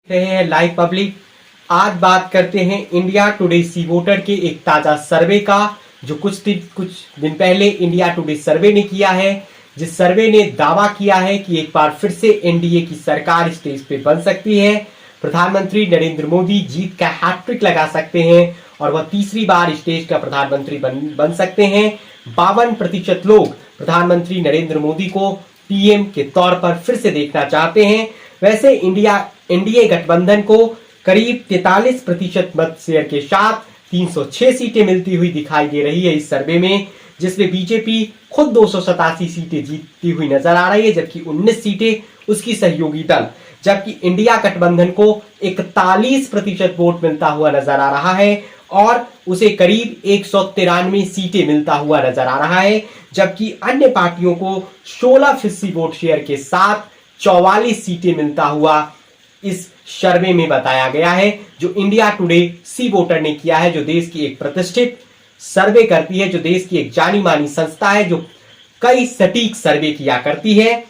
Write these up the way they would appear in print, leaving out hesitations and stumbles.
रहे हैं live public. आज बात करते हैं इंडिया टुडे सी वोटर के एक ताजा सर्वे का, जो कुछ दिन पहले इंडिया टुडे सर्वे ने किया है, जिस सर्वे ने दावा किया है कि एक बार फिर से एनडीए की सरकार स्टेज पे बन सकती है। प्रधानमंत्री नरेंद्र मोदी जीत का हैट्रिक लगा सकते हैं और वह तीसरी बार स्टेज का प्रधानमंत्री बन सकते हैं। 52% लोग प्रधानमंत्री नरेंद्र मोदी को पीएम के तौर पर फिर से देखना चाहते हैं। वैसे एनडीए गठबंधन को करीब 43% मत शेयर के साथ 306 सीटें मिलती हुई दिखाई दे रही है इस सर्वे में, जिसमें बीजेपी खुद 287 सीटें जीतती हुई नजर आ रही है, जबकि 19 सीटें उसकी सहयोगी दल। जबकि इंडिया गठबंधन को 41% वोट मिलता हुआ नजर आ रहा है और उसे करीब 193 सीटें मिलता हुआ नजर आ रहा है, जबकि अन्य पार्टियों को 16% वोट शेयर के साथ 44 सीटें मिलता हुआ इस सर्वे में बताया गया है, जो इंडिया टुडे सी वोटर ने किया है, जो देश की एक प्रतिष्ठित सर्वे करती है, जो देश की एक जानी मानी संस्था है, जो कई सटीक सर्वे किया करती है।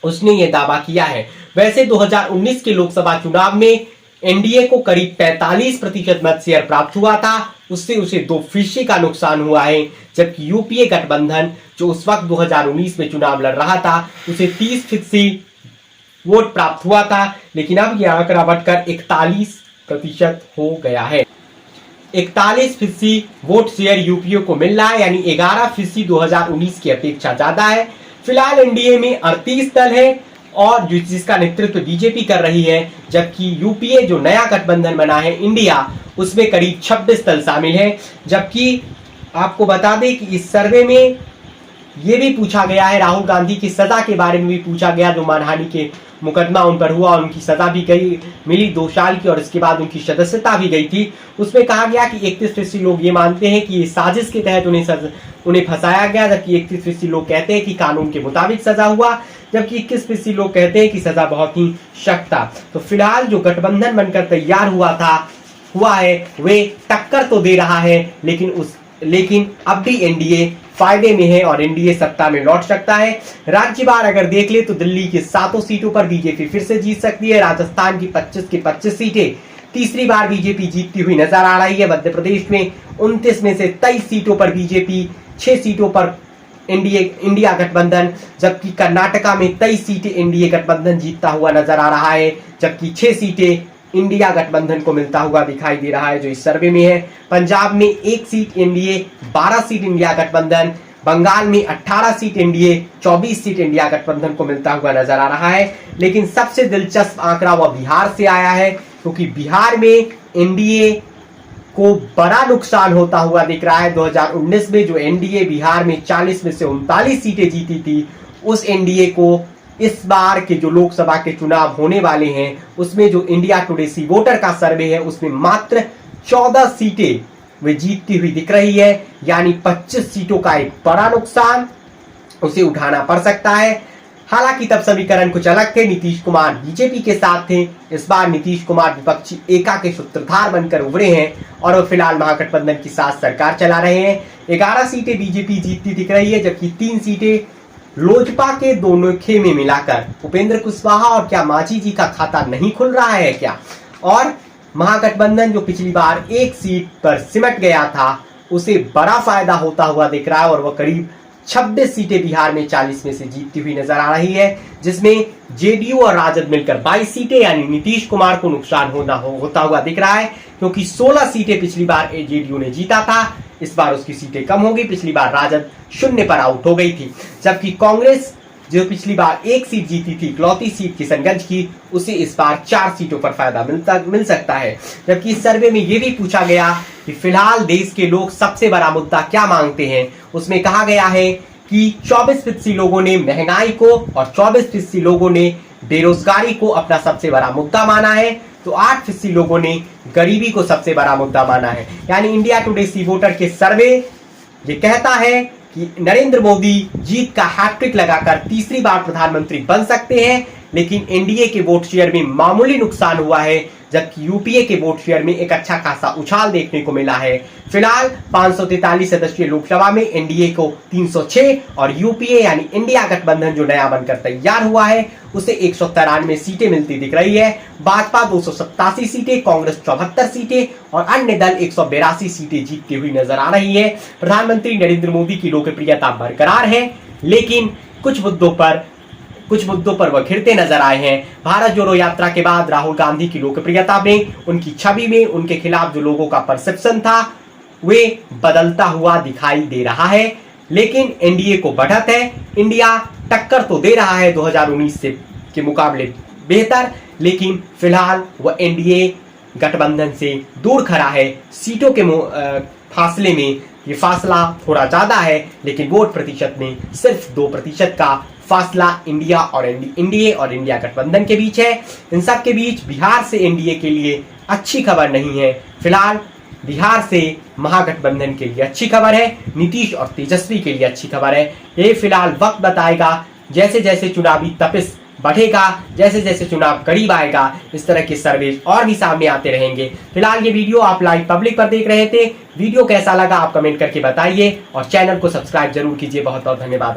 उसने यह दावा किया है। वैसे 2019 के लोकसभा चुनाव में एनडीए को करीब 45% मत शेयर प्राप्त हुआ था, उससे उसे 2% का नुकसान हुआ है, जबकि यूपीए गठबंधन जो उस वक्त 2019 में चुनाव लड़ रहा था, उसे 30% वोट प्राप्त हुआ था, लेकिन अब यह आंकड़ा बढ़कर 41% हो गया है। 41% वोट शेयर यूपीए को मिल रहा है, यानी 11% 2019 की अपेक्षा ज्यादा है। फिलहाल एनडीए में 38 दल है और जिसका नेतृत्व बीजेपी कर रही है, जबकि यूपीए जो नया गठबंधन बना है इंडिया, उसमें करीब 26 दल शामिल है। जबकि आपको बता दें कि इस सर्वे में यह भी पूछा गया है, राहुल गांधी की सजा के बारे में भी पूछा गया, जो मानहानि के मुकदमा उन पर हुआ, उनकी सजा भी मिली 2 साल की और इसके बाद उनकी सदस्यता भी गई थी। उसमें कहा गया कि 31% लोग ये मानते हैं कि ये साजिश के तहत उन्हें फंसाया गया, जबकि 31% लोग कहते हैं कि कानून के मुताबिक सजा हुआ, जबकि 21% लोग कहते हैं कि सजा बहुत ही सख्त था। तो फिलहाल जो गठबंधन बनकर तैयार हुआ है वे टक्कर तो दे रहा है, लेकिन अब भी एनडीए फायदे में है और एनडीए सत्ता में लौट सकता है। राज्यवार अगर देख ले तो दिल्ली की 7 सीटों पर बीजेपी फिर से जीत सकती है। राजस्थान की 25 की 25 सीटें तीसरी बार बीजेपी जीतती हुई नजर आ रही है। मध्य प्रदेश में 29 में से 23 सीटों पर बीजेपी, 6 सीटों पर इंडिया गठबंधन, जबकि कर्नाटका में 23 सीटें एनडीए गठबंधन जीतता हुआ नजर आ रहा है, जबकि 6 सीटें इंडिया गठबंधन को मिलता हुआ दिखाई दे रहा है, जो इस सर्वे में है। पंजाब में 1 सीट एनडीए, 12 सीट इंडिया गठबंधन, बंगाल में 18 सीट एनडीए, 24 सीट इंडिया गठबंधन को मिलता हुआ नजर आ रहा है। लेकिन सबसे दिलचस्प आंकड़ा वह बिहार से आया है, क्योंकि बिहार में एनडीए को बड़ा नुकसान होता हुआ दिख रहा है। 2019 में जो एनडीए बिहार में 40 में से 39 सीटें जीती थी, उस एनडीए को इस बार के जो लोकसभा के चुनाव होने वाले हैं, उसमें जो इंडिया टुडे सी वोटर का सर्वे है, उसमें मात्र 14 सीटें वे जीतती हुई दिख रही है, यानी 25 सीटों का एक बड़ा नुकसान उसे उठाना पड़ सकता है। हालांकि तब समीकरण कुछ अलग थे, नीतीश कुमार बीजेपी के साथ थे। इस बार नीतीश कुमार विपक्षी एका के सूत्रधार बनकर उभरे हैं और वो फिलहाल महागठबंधन के साथ सरकार चला रहे हैं। 11 सीटें बीजेपी जीतती दिख रही है, जबकि 3 सीटें लोजपा के दोनों खेमे मिलाकर उपेंद्र कुशवाहा और क्या मांझी जी का खाता नहीं खुल रहा है क्या? और महागठबंधन जो पिछली बार 1 सीट पर सिमट गया था, उसे बड़ा फायदा होता हुआ दिख रहा है और वह करीब 26 सीटें बिहार में 40 में से जीतती हुई नजर आ रही है, जिसमें जेडीयू और राजद मिलकर 22 सीटें, यानी नीतीश कुमार को नुकसान होता हुआ दिख रहा है, क्योंकि 16 सीटें पिछली बार जेडीयू ने जीता था, इस बार उसकी सीटें कम होगी। पिछली बार राजद 0 पर आउट हो गई थी, जबकि कांग्रेस जो पिछली बार 1 सीट जीती थी, इकलौती सीट किशनगंज की, उसे इस बार 4 सीटों पर फायदा मिल सकता है। जबकि इस सर्वे में यह भी पूछा गया कि फिलहाल देश के लोग सबसे बड़ा मुद्दा क्या मांगते हैं। उसमें कहा गया है कि 24% लोगों ने महंगाई को और 24% लोगों ने बेरोजगारी को अपना सबसे बड़ा मुद्दा माना है, तो 8% लोगों ने गरीबी को सबसे बड़ा मुद्दा माना है। यानी इंडिया टुडे सी वोटर के सर्वे ये कहता है कि नरेंद्र मोदी जीत का हैट्रिक लगाकर तीसरी बार प्रधानमंत्री बन सकते हैं, लेकिन एनडीए के वोट शेयर में मामूली नुकसान हुआ है, जबकि यूपीए के वोट शेयर में एक अच्छा खासा उछाल देखने को मिला है। फिलहाल 543 सदस्यीय लोकसभा में एनडीए को 306 और यूपीए यानी इंडिया गठबंधन जो नया बनकर तैयार हुआ है उसे 193 सीटें मिलती दिख रही है। भाजपा 287 सीटें, कांग्रेस 74 सीटें और अन्य दल 182 सीटें जीतती हुई नजर आ रही है। प्रधानमंत्री नरेंद्र मोदी की लोकप्रियता बरकरार है, लेकिन कुछ मुद्दों पर वह घिरते नजर आए हैं। भारत जोड़ो यात्रा के बाद राहुल गांधी की लोकप्रियता में, उनकी छवि में, उनके खिलाफ जो लोगों का परसेप्शन था वे बदलता हुआ दिखाई दे रहा है। लेकिन एनडीए को बढ़त है। इंडिया टक्कर तो दे रहा है 2019 के मुकाबले बेहतर, लेकिन फिलहाल वह एनडीए गठबंधन से दूर खड़ा है। सीटों के फासले में ये फासला थोड़ा ज्यादा है, लेकिन वोट प्रतिशत में सिर्फ 2% का फासला एनडीए और इंडिया गठबंधन के बीच है। इन सब के बीच बिहार से एनडीए के लिए अच्छी खबर नहीं है। फिलहाल बिहार से महागठबंधन के लिए अच्छी खबर है, नीतीश और तेजस्वी के लिए अच्छी खबर है। ये फिलहाल वक्त बताएगा। जैसे जैसे चुनावी तपिश बढ़ेगा, जैसे जैसे चुनाव करीब आएगा, इस तरह के सर्वे और भी सामने आते रहेंगे। फिलहाल ये वीडियो आप लाइव पब्लिक पर देख रहे थे। वीडियो कैसा लगा आप कमेंट करके बताइए और चैनल को सब्सक्राइब जरूर कीजिए। बहुत बहुत धन्यवाद।